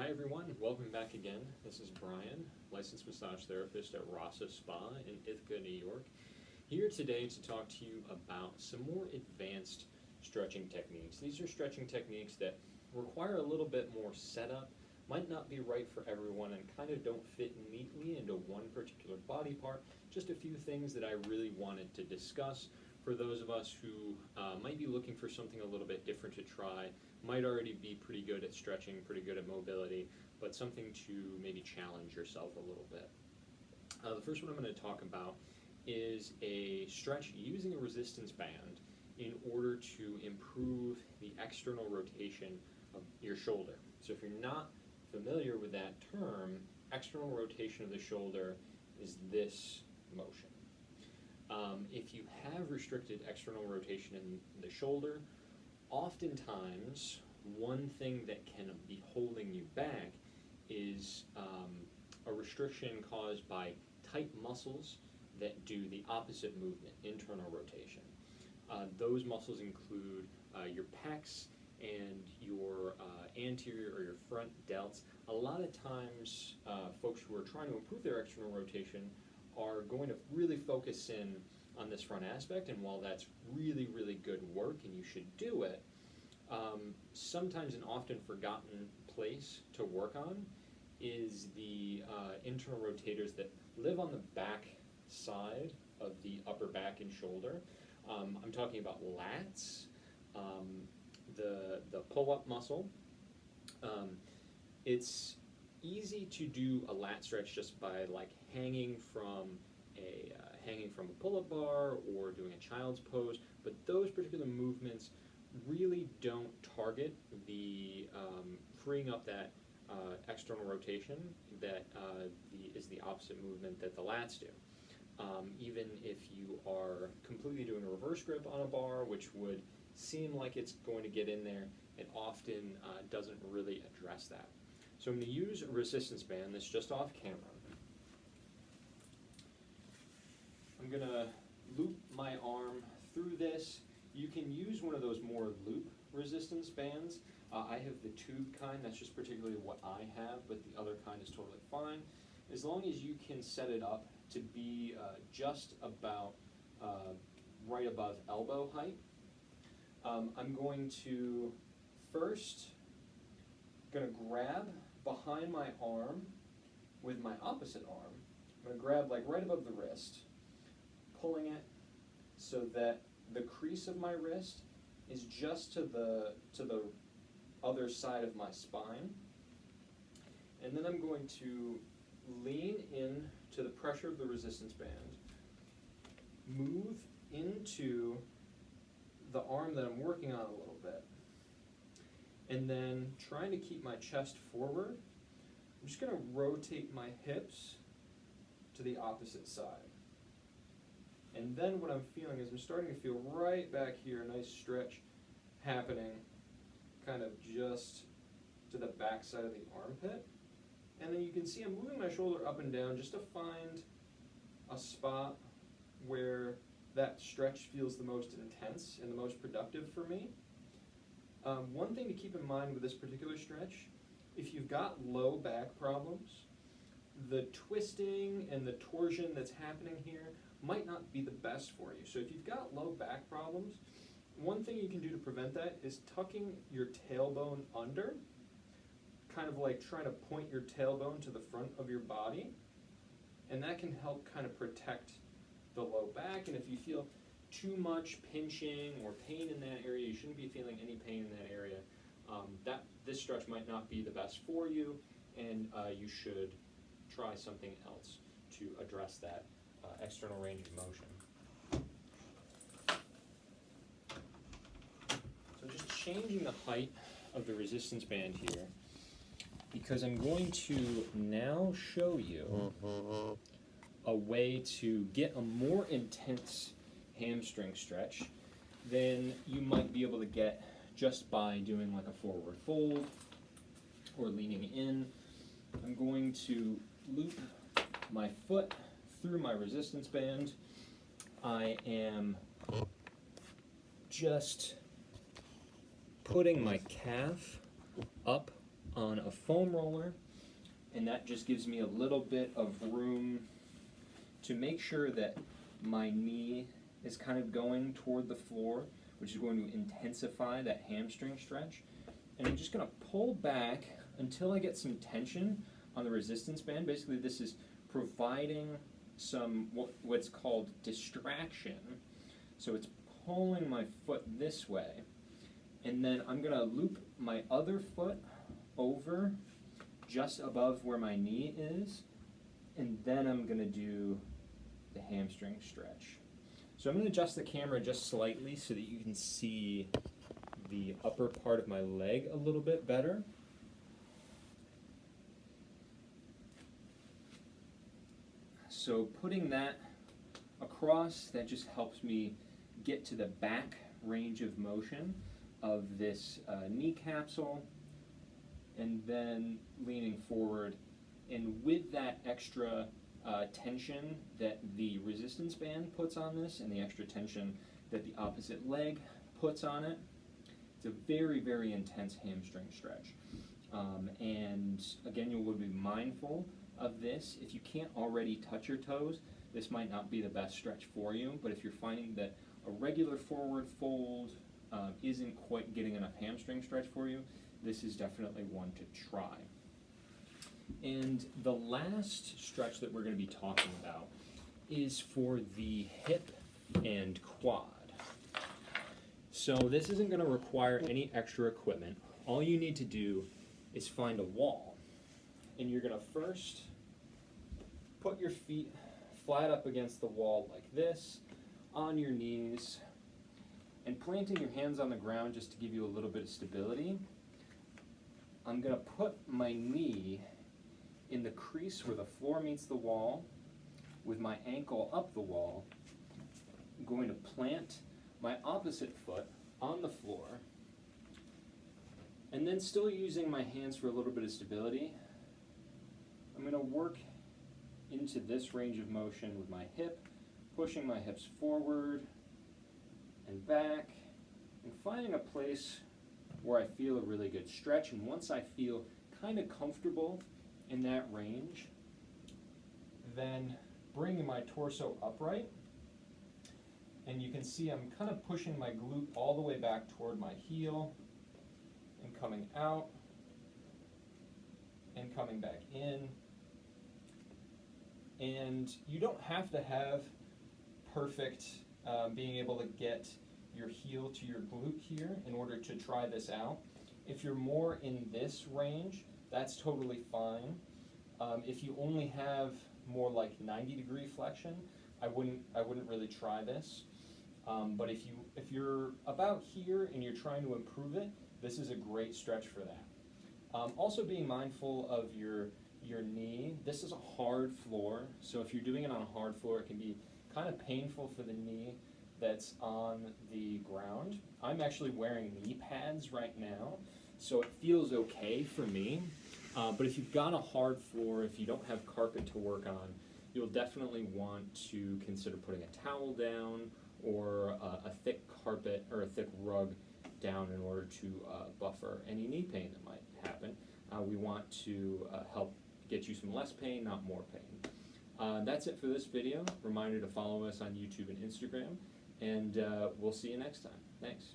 Hi everyone, welcome back again. This is Brian, licensed massage therapist at Rasa Spa in Ithaca, New York, here today to talk to you about some more advanced stretching techniques. These are stretching techniques that require a little bit more setup, might not be right for everyone, and kind of don't fit neatly into one particular body part. Just a few things that I really wanted to discuss for those of us who might be looking for something a little bit different to try, might already be pretty good at stretching, pretty good at mobility, but something to maybe challenge yourself a little bit. The first one I'm going to talk about is a stretch using a resistance band in order to improve the external rotation of your shoulder. So if you're not familiar with that term, external rotation of the shoulder is this motion. If you have restricted external rotation in the shoulder, oftentimes one thing that can be holding you back is a restriction caused by tight muscles that do the opposite movement, internal rotation. Those muscles include your pecs and your anterior or your front delts. A lot of times folks who are trying to improve their external rotation are going to really focus in on this front aspect, and while that's really, really good work and you should do it, sometimes an often forgotten place to work on is the internal rotators that live on the back side of the upper back and shoulder. I'm talking about lats, the pull-up muscle. It's easy to do a lat stretch just by hanging from a pull-up bar or doing a child's pose, but those particular movements really don't target the freeing up that external rotation that is the opposite movement that the lats do. Even if you are completely doing a reverse grip on a bar, which would seem like it's going to get in there, it often doesn't really address that. So I'm going to use a resistance band that's just off camera. I'm going to loop my arm through this. You can use one of those more loop resistance bands. I have the tube kind, that's just particularly what I have, but the other kind is totally fine. As long as you can set it up to be just about right above elbow height. I'm going to first grab behind my arm with my opposite arm. I'm going to grab right above the wrist, pulling it so that the crease of my wrist is just to the other side of my spine. And then I'm going to lean in to the pressure of the resistance band, move into the arm that I'm working on a little bit, and then trying to keep my chest forward, I'm just going to rotate my hips to the opposite side. And then what I'm feeling is I'm starting to feel right back here, a nice stretch happening kind of just to the back side of the armpit. And then you can see I'm moving my shoulder up and down just to find a spot where that stretch feels the most intense and the most productive for me. One thing to keep in mind with this particular stretch, if you've got low back problems, the twisting and the torsion that's happening here might not be the best for you. So if you've got low back problems, one thing you can do to prevent that is tucking your tailbone under, kind of like trying to point your tailbone to the front of your body, and that can help kind of protect the low back. And if you feel too much pinching or pain in that area, you shouldn't be feeling any pain in that area. This stretch might not be the best for you, and you should try something else to address that external range of motion. So just changing the height of the resistance band here, because I'm going to now show you a way to get a more intense hamstring stretch than you might be able to get just by doing a forward fold or leaning in. I'm going to loop my foot through my resistance band. I am just putting my calf up on on a foam roller, and that just gives me a little bit of room to make sure that my knee is kind of going toward the floor, which is going to intensify that hamstring stretch. And I'm just going to pull back until I get some tension on the resistance band. Basically, this is providing some what's called distraction. So it's pulling my foot this way, and then I'm going to loop my other foot over just above where my knee is, and then I'm going to do the hamstring stretch. So I'm going to adjust the camera just slightly so that you can see the upper part of my leg a little bit better. So putting that across, that just helps me get to the back range of motion of this knee capsule, and then leaning forward. And with that extra tension that the resistance band puts on this, and the extra tension that the opposite leg puts on it, it's a very, very intense hamstring stretch. And again, you would be mindful of this. If you can't already touch your toes, this might not be the best stretch for you, but if you're finding that a regular forward fold isn't quite getting enough hamstring stretch for you, this is definitely one to try. And the last stretch that we're going to be talking about is for the hip and quad. So this isn't going to require any extra equipment. All you need to do is find a wall, and you're going to first put your feet flat up against the wall like this, on your knees, and planting your hands on the ground just to give you a little bit of stability. I'm going to put my knee in the crease where the floor meets the wall with my ankle up the wall. I'm going to plant my opposite foot on the floor, and then still using my hands for a little bit of stability, I'm going to work into this range of motion with my hip, pushing my hips forward and back, and finding a place where I feel a really good stretch. And once I feel kind of comfortable in that range, then bringing my torso upright, and you can see I'm kind of pushing my glute all the way back toward my heel, and coming out, and coming back in. And you don't have to have perfect being able to get your heel to your glute here in order to try this out. If you're more in this range, that's totally fine. If you only have more like 90-degree flexion, I wouldn't really try this. But if you're about here and you're trying to improve it, this is a great stretch for that. Also being mindful of your knee. This is a hard floor, so if you're doing it on a hard floor, it can be kind of painful for the knee that's on the ground. I'm actually wearing knee pads right now, so it feels okay for me. But if you've got a hard floor, if you don't have carpet to work on, you'll definitely want to consider putting a towel down or a thick carpet or a thick rug down in order to buffer any knee pain that might happen. We want to help get you some less pain, not more pain. That's it for this video. Reminder to follow us on YouTube and Instagram, and we'll see you next time. Thanks.